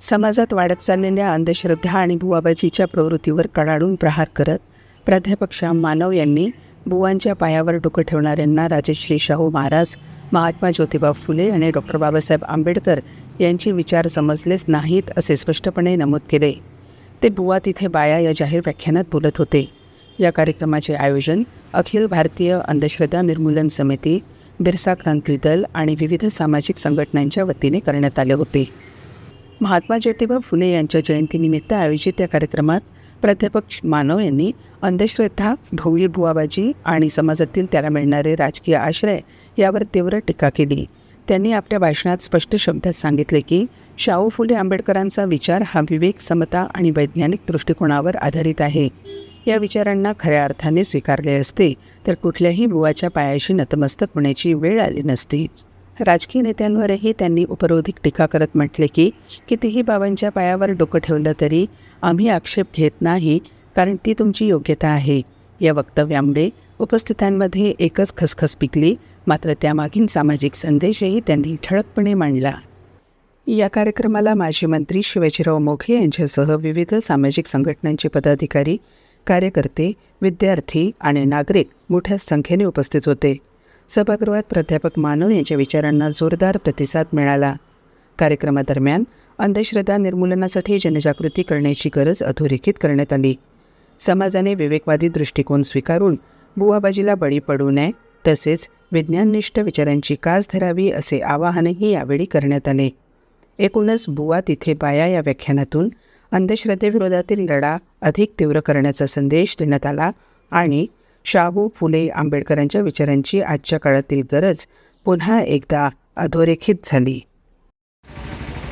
समाजात वाढत चाललेल्या अंधश्रद्धा आणि बुवाबाजीच्या प्रवृत्तीवर कडाडून प्रहार करत प्राध्यापक श्याम मानव यांनी बुवांच्या पायावर डोकं ठेवणाऱ्यांना राजश्री शाहू महाराज, महात्मा ज्योतिबा फुले आणि डॉक्टर बाबासाहेब आंबेडकर यांचे विचार समजलेच नाहीत असे स्पष्टपणे नमूद केले. ते बुवा तिथे बाया या जाहीर व्याख्यानात बोलत होते. या कार्यक्रमाचे आयोजन अखिल भारतीय अंधश्रद्धा निर्मूलन समिती, बिरसा क्रांती दल आणि विविध सामाजिक संघटनांच्या वतीने करण्यात आले होते. महात्मा ज्योतिबा फुले यांच्या जयंतीनिमित्त आयोजित या कार्यक्रमात प्राध्यापक मानव यांनी अंधश्रद्धा, ढोंगी बुवाबाजी आणि समाजातील त्याला मिळणारे राजकीय आश्रय यावर तीव्र टीका केली. त्यांनी आपल्या भाषणात स्पष्ट शब्दात सांगितले की शाहू फुले आंबेडकरांचा विचार हा विवेक, समता आणि वैज्ञानिक दृष्टिकोनावर आधारित आहे. या विचारांना खऱ्या अर्थाने स्वीकारले असते तर कुठल्याही बुवाच्या पायाशी नतमस्तक होण्याची वेळ आली नसती. राजकीय नेत्यांवरही त्यांनी उपरोधिक टीका करत म्हटले की कितीही बाबांच्या पायावर डोकं ठेवलं तरी आम्ही आक्षेप घेत नाही, कारण ती तुमची योग्यता आहे. या वक्तव्यामुळे उपस्थितांमध्ये एकच खसखस पिकली, मात्र त्यामागील सामाजिक संदेशही त्यांनी ठळकपणे मांडला. या कार्यक्रमाला माजी मंत्री शिवाजीराव मोघे यांच्यासह विविध सामाजिक संघटनांचे पदाधिकारी, कार्यकर्ते, विद्यार्थी आणि नागरिक मोठ्या संख्येने उपस्थित होते. सभागृहात प्राध्यापक मानव यांच्या विचारांना जोरदार प्रतिसाद मिळाला. कार्यक्रमादरम्यान अंधश्रद्धा निर्मूलनासाठी जनजागृती करण्याची गरज अधोरेखित करण्यात आली. समाजाने विवेकवादी दृष्टिकोन स्वीकारून बुवाबाजीला बळी पडू नये, तसेच विज्ञाननिष्ठ विचारांची कास धरावी असे आवाहनही यावेळी करण्यात आले. एकूणच बुवा तिथे बाया या व्याख्यानातून अंधश्रद्धेविरोधातील लढा अधिक तीव्र करण्याचा संदेश देण्यात आला आणि शाहू फुले आंबेडकरांच्या विचारांची आजच्या काळातील गरज पुन्हा एकदा अधोरेखित झाली.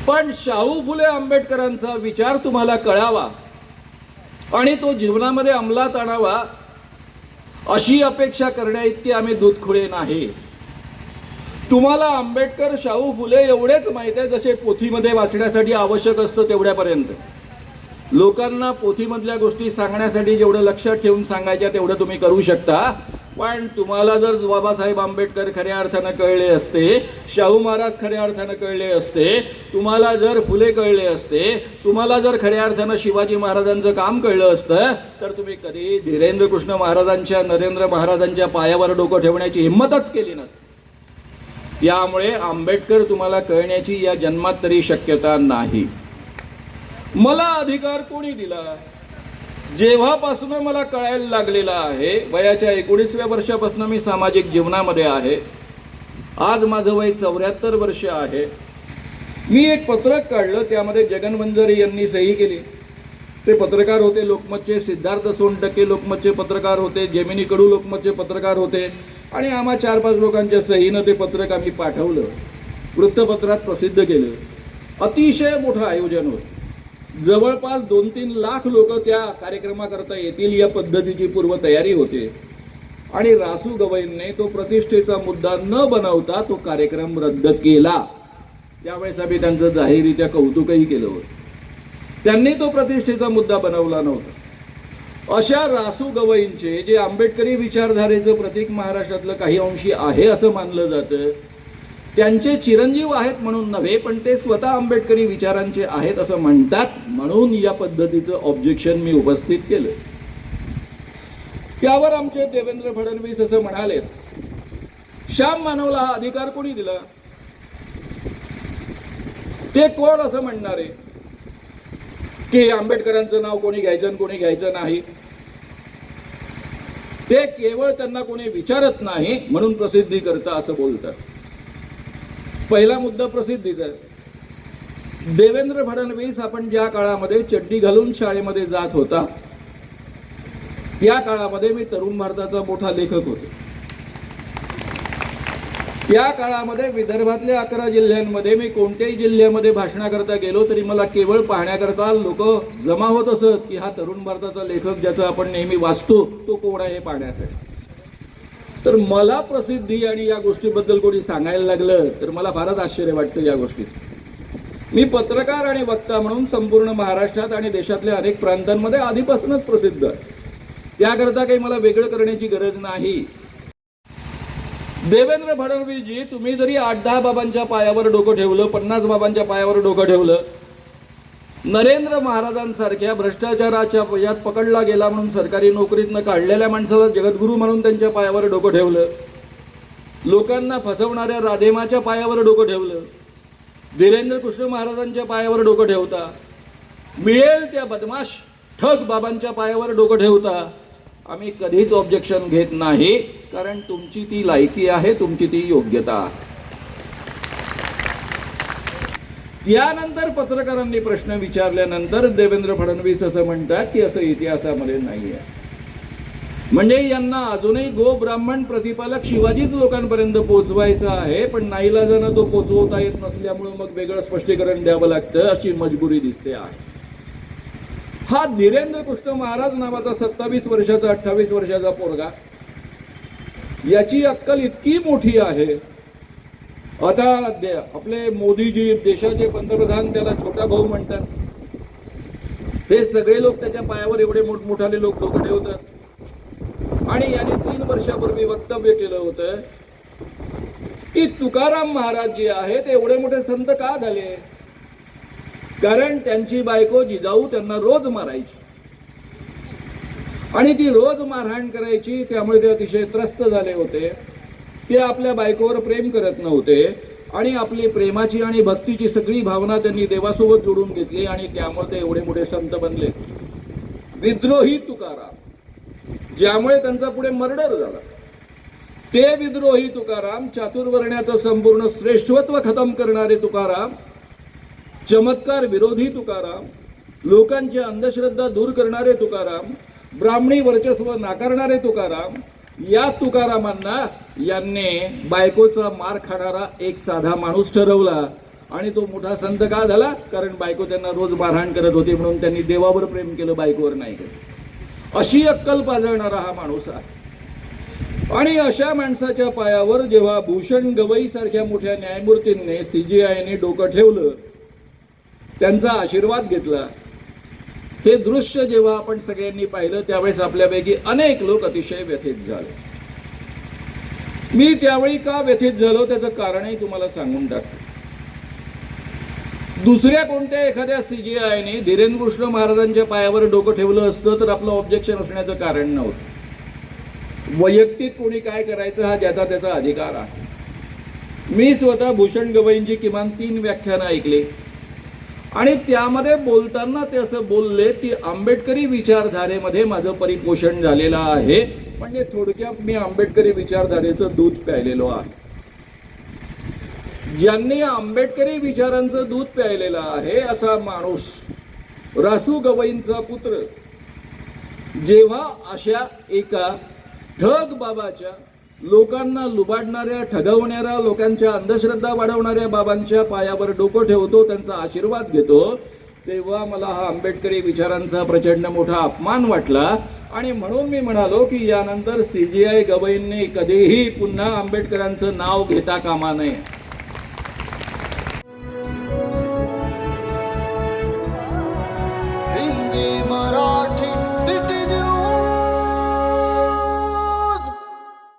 पण शाहू फुले आंबेडकरांचा विचार तुम्हाला कळावा आणि तो जीवनामध्ये अंमलात आणावा अशी अपेक्षा करण्याइतकी आम्ही दूधखुळे नाही. तुम्हाला आंबेडकर, शाहू फुले एवढेच माहीत आहे जसे पोथीमध्ये वाचण्यासाठी आवश्यक असतं तेवढ्यापर्यंत. लोकांना पोथीमधल्या गोष्टी सांगण्यासाठी जेवढं लक्षात ठेवून सांगायच्या तेवढं तुम्ही करू शकता. पण तुम्हाला जर बाबासाहेब आंबेडकर खऱ्या अर्थानं कळले असते, शाहू महाराज खऱ्या अर्थानं कळले असते, तुम्हाला जर फुले कळले असते, तुम्हाला जर खऱ्या अर्थानं शिवाजी महाराजांचं काम कळलं असतं तर तुम्ही कधी धीरेंद्र कृष्ण महाराजांच्या, नरेंद्र महाराजांच्या पायावर डोकं ठेवण्याची हिंमतच केली नसती. यामुळे आंबेडकर तुम्हाला कळण्याची या जन्मात तरी शक्यता नाही. मला अधिकार कोणी दिला? जेव्हापासून मला कळायला लागलेला आहे, वयाच्या 19व्या वर्षापासून मी सामाजिक जीवनामध्ये आहे. आज माझं वय 74 वर्ष आहे. मी एक पत्रक काढलं, त्यामध्ये जगन वंजारी यांनी सही केली. ते पत्रकार होते लोकमतचे. सिद्धार्थ सोनटक्के लोकमतचे पत्रकार होते. जेमिनी कडू लोकमतचे पत्रकार होते. आणि आम्हा 4-5 लोकांच्या सहीनं ते पत्रक आम्ही पाठवलं, वृत्तपत्रात प्रसिद्ध केलं. अतिशय मोठं आयोजन होतं. जवळपास 2-3 लाख लोक त्या कार्यक्रमाकरता येतील या पद्धतीची पूर्वतयारी होते. आणि रासू गवईंनी तो प्रतिष्ठेचा मुद्दा न बनवता तो कार्यक्रम रद्द केला. त्यावेळेस आम्ही त्यांचं जाहीररित्या कौतुकही केलं होतं. त्यांनी तो प्रतिष्ठेचा मुद्दा बनवला नव्हता. अशा रासू गवईंचे, जे आंबेडकरी विचारधारेचं प्रतीक महाराष्ट्रातलं काही अंशी आहे असं मानलं जातं, त्यांचे चिरंजीव आहेत म्हणून नव्हे, पण ते स्वतः आंबेडकरी विचारांचे आहेत असं म्हणतात, म्हणून या पद्धतीचं ऑब्जेक्शन मी उपस्थित केलं. त्यावर आमचे देवेंद्र फडणवीस असं म्हणाले, श्याम मानवला हा अधिकार कोणी दिला? ते कोण असं म्हणणारे की आंबेडकरांचं नाव कोणी घ्यायचं आणि कोणी घ्यायचं नाही? ते केवळ त्यांना कोणी विचारत नाही म्हणून प्रसिद्धी करता असं बोलतात. पहिला मुद्दा प्रसिद्धीचा. देवेंद्र फडणवीस आपण ज्या काळामध्ये चड्डी घालून शाळेमध्ये जात होता, त्या काळामध्ये मी तरुण भारताचा मोठा लेखक होतो. त्या काळामध्ये विदर्भातल्या 11 जिल्ह्यांमध्ये मी कोणत्याही जिल्ह्यामध्ये भाषणाकरता गेलो तरी मला केवळ पाहण्याकरता लोक जमा होत असत की हा तरुण भारताचा लेखक ज्याचं आपण नेहमी वाचतो तो कोण आहे हे पाहण्यासाठी. तर मला प्रसिद्धी आणि या गोष्टीबद्दल कोणी सांगायला लागलं तर मला फारच आश्चर्य वाटतं या गोष्टीत. मी पत्रकार आणि वक्ता म्हणून संपूर्ण महाराष्ट्रात आणि देशातल्या अनेक प्रांतांमध्ये आधीपासूनच प्रसिद्ध आहे. त्याकरता काही मला वेगळं करण्याची गरज नाही. देवेंद्र फडणवीसजी, तुम्ही जरी 8-10 बाबांच्या पायावर डोकं ठेवलं, 50 बाबांच्या पायावर डोकं ठेवलं, नरेंद्र महाराजांसारख्या भ्रष्टाचाराच्या यात पकडला गेला म्हणून सरकारी नोकरीतनं काढलेल्या माणसाला जगद्गुरू म्हणून त्यांच्या पायावर डोकं ठेवलं. लोकांना फसवणाऱ्या राधेमाच्या पायावर डोकं ठेवलं. धीरेंद्र कृष्ण महाराजांच्या पायावर डोकं ठेवता. मिळेल त्या बदमाश ठग बाबांच्या पायावर डोकं ठेवता. आम्ही कधीच ऑब्जेक्शन घेत नाही, कारण तुमची ती लायकी आहे, तुमची ती योग्यता आहे. यानंतर पत्रकारांनी प्रश्न विचारल्यानंतर देवेंद्र फडणवीस असं म्हणतात की असं इतिहासामध्ये नाही आहे. म्हणजे यांना अजूनही गो ब्राह्मण प्रतिपालक शिवाजीच लोकांपर्यंत पोहोचवायचा आहे, पण नाईलाजानं तो पोहोचवता येत नसल्यामुळे मग वेगळं स्पष्टीकरण द्यावं लागतं, अशी मजबुरी दिसते आहे. हा धीरेंद्र कृष्ण महाराज नावाचा 27 वर्षाचा 28 वर्षाचा पोरगा, याची अक्कल इतकी मोठी आहे. आता आपले मोदीजी देशाचे पंतप्रधान त्याला छोटा भाऊ म्हणतात. हे सगळे लोक त्याच्या पायावर एवढे मोठमोठाले लोक डोकं ठेवतात. आणि याने 3 वर्षापूर्वी वक्तव्य केलं होतं की तुकाराम महाराज जे आहेत एवढे मोठे संत का झाले, कारण त्यांची बायको जिजाऊ त्यांना रोज मारायची आणि ती रोज मारहाण करायची, त्यामुळे ते अतिशय त्रस्त झाले होते. ते आपल्या बायकोवर प्रेम करत नव्हते आणि आपली प्रेमाची आणि भक्तीची सगळी भावना त्यांनी देवासोबत जोडून घेतली आणि त्यामुळे ते एवढे मोठे संत बनले. विद्रोही तुकाराम, ज्यामुळे त्यांचा पुढे मर्डर झाला. ते विद्रोही तुकाराम, चातुर्वर्ण्याचं संपूर्ण श्रेष्ठत्व खतम करणारे तुकाराम, चमत्कार विरोधी तुकाराम, लोकांच्या अंधश्रद्धा दूर करणारे तुकाराम, ब्राह्मणी वर्चस्व नाकारणारे तुकाराम, या तुकारामांना यांनी बायकोचा मार खाणारा एक साधा माणूस ठरवला. आणि तो मोठा संत का झाला, कारण बायको त्यांना रोज मारहाण करत होती म्हणून त्यांनी देवावर प्रेम केलं, बायकोवर नाही केलं. अशी अक्कल पाजळणारा हा माणूस आहे. आणि अशा माणसाच्या पायावर जेव्हा भूषण गवई सारख्या मोठ्या न्यायमूर्तींनी CGIने डोकं ठेवलं, त्यांचा आशीर्वाद घेतला, हे दृश्य जेव्हा आपण सगळ्यांनी पाहिलं त्यावेळेस आपल्यापैकी अनेक लोक अतिशय व्यथित झाले. मी त्यावेळी का व्यथित झालो त्याचं कारणही तुम्हाला सांगून टाकतो. दुसऱ्या कोणत्या एखाद्या CGIने धीरेंद्र कृष्ण महाराजांच्या पायावर डोकं ठेवलं असतं तर आपलं ऑब्जेक्शन असण्याचं कारण नव्हतं. वैयक्तिक कोणी काय करायचं हा ज्याचा त्याचा अधिकार आहे. मी स्वतः भूषण गवईंची किमान 3 व्याख्यानं ऐकली आणि त्यामध्ये बोलताना ते असं बोलले की आंबेडकरी विचारधारेमध्ये माझं परिपोषण झालेलं आहे. म्हणजे थोडक्यात मी आंबेडकरी विचारधारेचं दूध प्यायलेलो आहे. ज्यांनी आंबेडकरी विचारांचं दूध प्यायलेलं आहे असा माणूस, रासू गवईंचा पुत्र, जेव्हा अशा एका ठग बाबाच्या, लोकांना लुबाडणाऱ्या, ठगवणाऱ्या, लोकांच्या अंधश्रद्धा वाढवणाऱ्या बाबांच्या पायावर डोकं ठेवतो, त्यांचा आशीर्वाद घेतो, तेव्हा मला हा आंबेडकरी विचारांचा प्रचंड मोठा अपमान वाटला. आणि म्हणून मी म्हणालो की यानंतर CGI गवईंनी कधीही पुन्हा आंबेडकरांचं नाव घेता कामा नये.